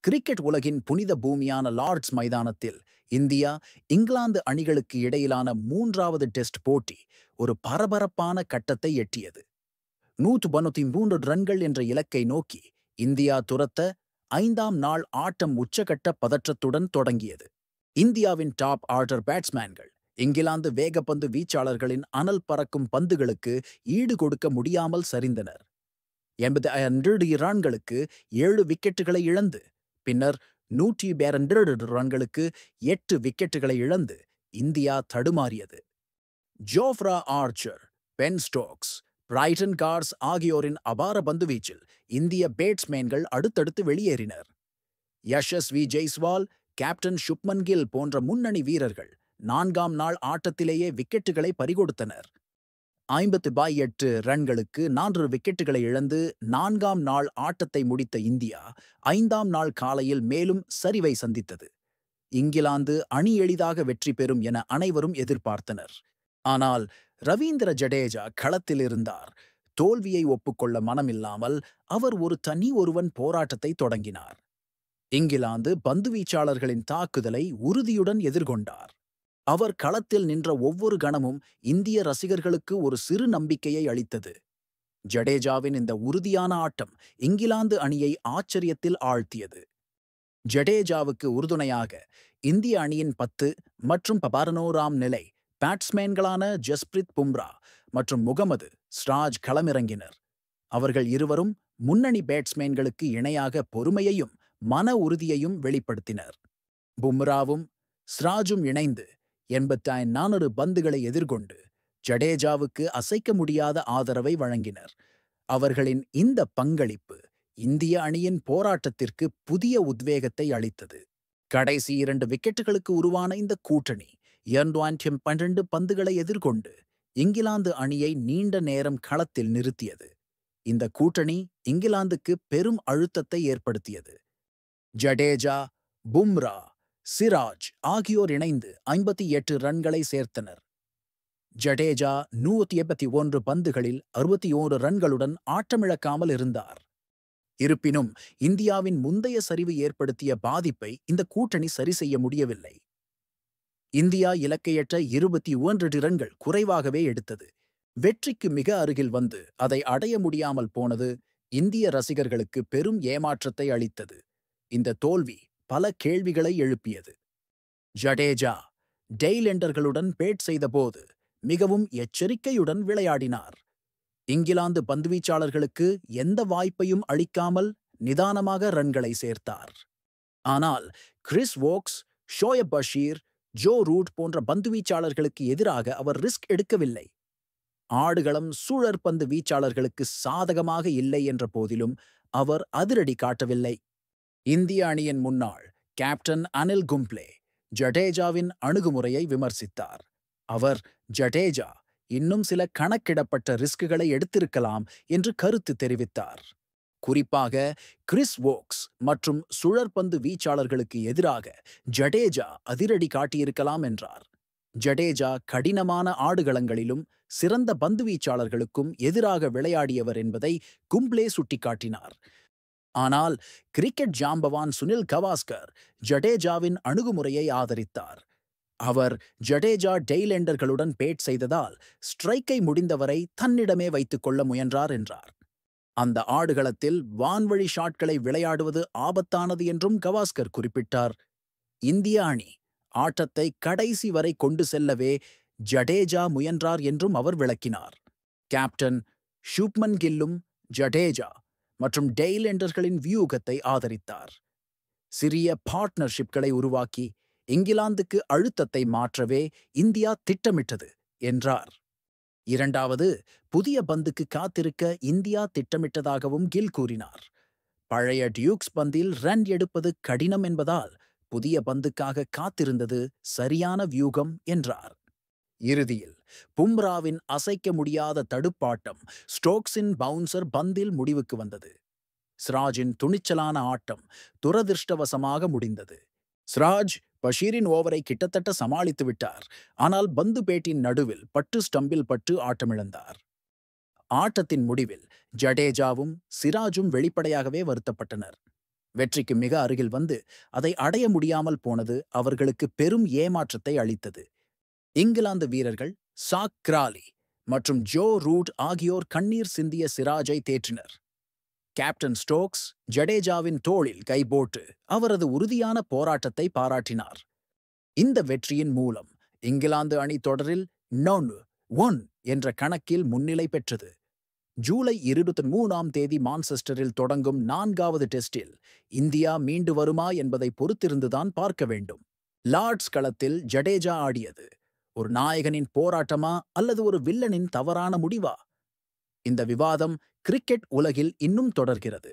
Cricket உலகின் புனித பூமியான Lord's மைதானத்தில் இந்தியா, இங்கிலாந்து அணிகளுக்கு இடையிலான 3வது டெஸ்ட் போட்டி ஒரு பரபரப்பான கட்டத்தை எட்டியது. 193 ரன்கள் என்ற இலக்கை நோக்கி இந்தியா துரத்த 5ஆம் நாள் ஆட்டம் உச்சகட்ட பதற்றத்துடன் தொடங்கியது. இந்தியாவின் டாப் ஆர்டர் பேட்ஸ்மேன்கள் இங்கிலாந்து வேகப்பந்து வீச்சாளர்களின் அனல் பறக்கும் பந்துகளுக்கு ஈடு கொடுக்க முடியாமல் சரிந்தனர். 82 ரன்களுக்கு 7 விக்கெட்டுகளை இழந்து, பின்னர் 182 ரன்களுக்கு 8 விக்கெட்டுகளை இழந்து இந்தியா தடுமாறியது. Jofra Archer, Ben Stokes, Brydon Carse ஆகியோரின் அபார பந்துவீச்சில் இந்திய பேட்ஸ்மேன்கள் அடுத்தடுத்து வெளியேறினர். யஷஸ்வி ஜெய்ஸ்வால், கேப்டன் சுப்மன் கில் போன்ற முன்னணி வீரர்கள் 4ஆம் நாள் ஆட்டத்திலேயே விக்கெட்டுகளை பறிகொடுத்தனர். 58 ரன்களுக்கு 4 விக்கெட்டுகளை இழந்து 4ஆம் நாள் ஆட்டத்தை முடித்த இந்தியா 5ஆம் நாள் காலையில் மேலும் சரிவை சந்தித்தது. இங்கிலாந்து அணி எளிதாக வெற்றி பெறும் என அனைவரும் எதிர்பார்த்தனர். ஆனால் ரவீந்திர ஜடேஜா களத்தில் இருந்தார். தோல்வியை ஒப்புக்கொள்ள மனமில்லாமல் அவர் ஒரு தனி ஒருவன் போராட்டத்தை தொடங்கினார். இங்கிலாந்து பந்துவீச்சாளர்களின் தாக்குதலை உறுதியுடன் எதிர்கொண்டார். அவர் களத்தில் நின்ற ஒவ்வொரு கணமும் இந்திய ரசிகர்களுக்கு ஒரு சிறு நம்பிக்கையை அளித்தது. ஜடேஜாவின் இந்த உறுதியான ஆட்டம் இங்கிலாந்து அணியை ஆச்சரியத்தில் ஆழ்த்தியது. ஜடேஜாவுக்கு உறுதுணையாக இந்திய அணியின் 10 மற்றும் 11ஆம் நிலை பேட்ஸ்மேன்களான ஜஸ்பிரித் பும்ரா மற்றும் முகமது சிராஜ் களமிறங்கினர். அவர்கள் இருவரும் முன்னணி பேட்ஸ்மேன்களுக்கு இணையாக பொறுமையையும் மன உறுதியையும் வெளிப்படுத்தினர். பும்ராவும் சிராஜும் இணைந்து 84 பந்துகளை எதிர்கொண்டு ஜடேஜாவுக்கு அசைக்க முடியாத ஆதரவை வழங்கினர். அவர்களின் இந்த பங்களிப்பு இந்திய அணியின் போராட்டத்திற்கு புதிய உத்வேகத்தை அளித்தது. கடைசி 2 விக்கெட்டுகளுக்கு உருவான இந்த கூட்டணி 212 பந்துகளை எதிர்கொண்டு இங்கிலாந்து அணியை நீண்ட நேரம் களத்தில் நிறுத்தியது. இந்த கூட்டணி இங்கிலாந்துக்கு பெரும் அழுத்தத்தை ஏற்படுத்தியது. ஜடேஜா, பும்ரா, சிராஜ் ஆகியோர் இணைந்து 58 ரன்களை சேர்த்தனர். ஜடேஜா 181 பந்துகளில் 61 ரன்களுடன் ஆட்டமிழக்காமல் இருந்தார். இருப்பினும் இந்தியாவின் முந்தைய சரிவு ஏற்படுத்திய பாதிப்பை இந்த கூட்டணி சரி செய்ய முடியவில்லை. இந்தியா இலக்கை எட்ட 21 ரன்கள் குறைவாகவே எடுத்தது. வெற்றிக்கு மிக அருகில் வந்து அதை அடைய முடியாமல் போனது இந்திய ரசிகர்களுக்கு பெரும் ஏமாற்றத்தை அளித்தது. இந்த தோல்வி பல கேள்விகளை எழுப்பியது. ஜடேஜா டெய்லெண்டர்களுடன் பேட் செய்தபோது மிகவும் எச்சரிக்கையுடன் விளையாடினார். இங்கிலாந்து பந்துவீச்சாளர்களுக்கு எந்த வாய்ப்பையும் அளிக்காமல் நிதானமாக ரன்களை சேர்த்தார். ஆனால் Chris Woakes, Shoaib Bashir, Joe Root போன்ற பந்துவீச்சாளர்களுக்கு எதிராக அவர் ரிஸ்க் எடுக்கவில்லை. ஆடுகளம் சூழற்பந்து வீச்சாளர்களுக்கு சாதகமாக இல்லை என்ற போதிலும் அவர் அதிரடி காட்டவில்லை. இந்திய அணியின் முன்னாள் கேப்டன் அனில் கும்ப்ளே ஜடேஜாவின் அணுகுமுறையை விமர்சித்தார். அவர் ஜடேஜா இன்னும் சில கணக்கிடப்பட்ட ரிஸ்குகளை எடுத்திருக்கலாம் என்று கருத்து தெரிவித்தார். குறிப்பாக கிறிஸ் வோக்ஸ் மற்றும் சுழற்பந்து வீச்சாளர்களுக்கு எதிராக ஜடேஜா அதிரடி காட்டியிருக்கலாம் என்றார். ஜடேஜா கடினமான ஆடுகளங்களிலும் சிறந்த பந்துவீச்சாளர்களுக்கும் எதிராக விளையாடியவர் என்பதை கும்ப்ளே சுட்டிக்காட்டினார். ஆனால் கிரிக்கெட் ஜாம்பவான் சுனில் கவாஸ்கர் ஜடேஜாவின் அணுகுமுறையை ஆதரித்தார். அவர் ஜடேஜா டெய்லெண்டர்களுடன் பேட் செய்ததால் ஸ்ட்ரைக்கை முடிந்தவரை தன்னிடமே வைத்துக் கொள்ள முயன்றார் என்றார். அந்த ஆடுகளத்தில் வான்வழி ஷாட்களை விளையாடுவது ஆபத்தானது என்றும் கவாஸ்கர் குறிப்பிட்டார். இந்திய அணி ஆட்டத்தை கடைசி வரை கொண்டு செல்லவே ஜடேஜா முயன்றார் என்றும் அவர் விளக்கினார். கேப்டன் சுப்மன் கில்லும் ஜடேஜா மற்றும் டெய்லெண்டர்களின் வியூகத்தை ஆதரித்தார். சிறிய பார்ட்னர்ஷிப்களை உருவாக்கி இங்கிலாந்துக்கு அழுத்தத்தை மாற்றவே இந்தியா திட்டமிட்டது என்றார். இரண்டாவது, புதிய பந்துக்கு காத்திருக்க இந்தியா திட்டமிட்டதாகவும் கில் கூறினார். பழைய டியூக்ஸ் பந்தில் ரன் எடுப்பது கடினம் என்பதால் புதிய பந்துக்காக காத்திருந்தது சரியான வியூகம் என்றார். இறுதியில் பும்ராவின் அசைக்க முடியாத தடுப்பாட்டம் ஸ்டோக்ஸின் பவுன்சர் பந்தில் முடிவுக்கு வந்தது. சிராஜின் துணிச்சலான ஆட்டம் துரதிர்ஷ்டவசமாக முடிந்தது. சிராஜ் பஷீரின் ஓவரை கிட்டத்தட்ட சமாளித்து விட்டார். ஆனால் பந்து பேட்டின் நடுவில் பட்டு ஸ்டம்பில் பட்டு ஆட்டமிழந்தார். ஆட்டத்தின் முடிவில் ஜடேஜாவும் சிராஜும் வெளிப்படையாகவே வருத்தப்பட்டனர். வெற்றிக்கு மிக அருகில் வந்து அதை அடைய முடியாமல் போனது அவர்களுக்கு பெரும் ஏமாற்றத்தை அளித்தது. இங்கிலாந்து வீரர்கள் சாக் கிராலி மற்றும் ஜோ ரூட் ஆகியோர் கண்ணீர் சிந்திய சிராஜை தேற்றினர். கேப்டன் ஸ்டோக்ஸ் ஜடேஜாவின் தோளில் கை போட்டு அவரது உறுதியான போராட்டத்தை பாராட்டினார். இந்த வெற்றியின் மூலம் இங்கிலாந்து அணி தொடரில் 4-1 என்ற கணக்கில் முன்னிலை பெற்றது. ஜூலை 23ஆம் தேதி மான்செஸ்டரில் தொடங்கும் 4வது டெஸ்டில் இந்தியா மீண்டு வருமா என்பதை பொறுத்திருந்துதான் பார்க்க வேண்டும். லார்ட்ஸ் களத்தில் ஜடேஜா ஆடியது ஒரு நாயகனின் போராட்டமா அல்லது ஒரு வில்லனின் தவறான முடிவா? இந்த விவாதம் கிரிக்கெட் உலகில் இன்னும் தொடர்கிறது.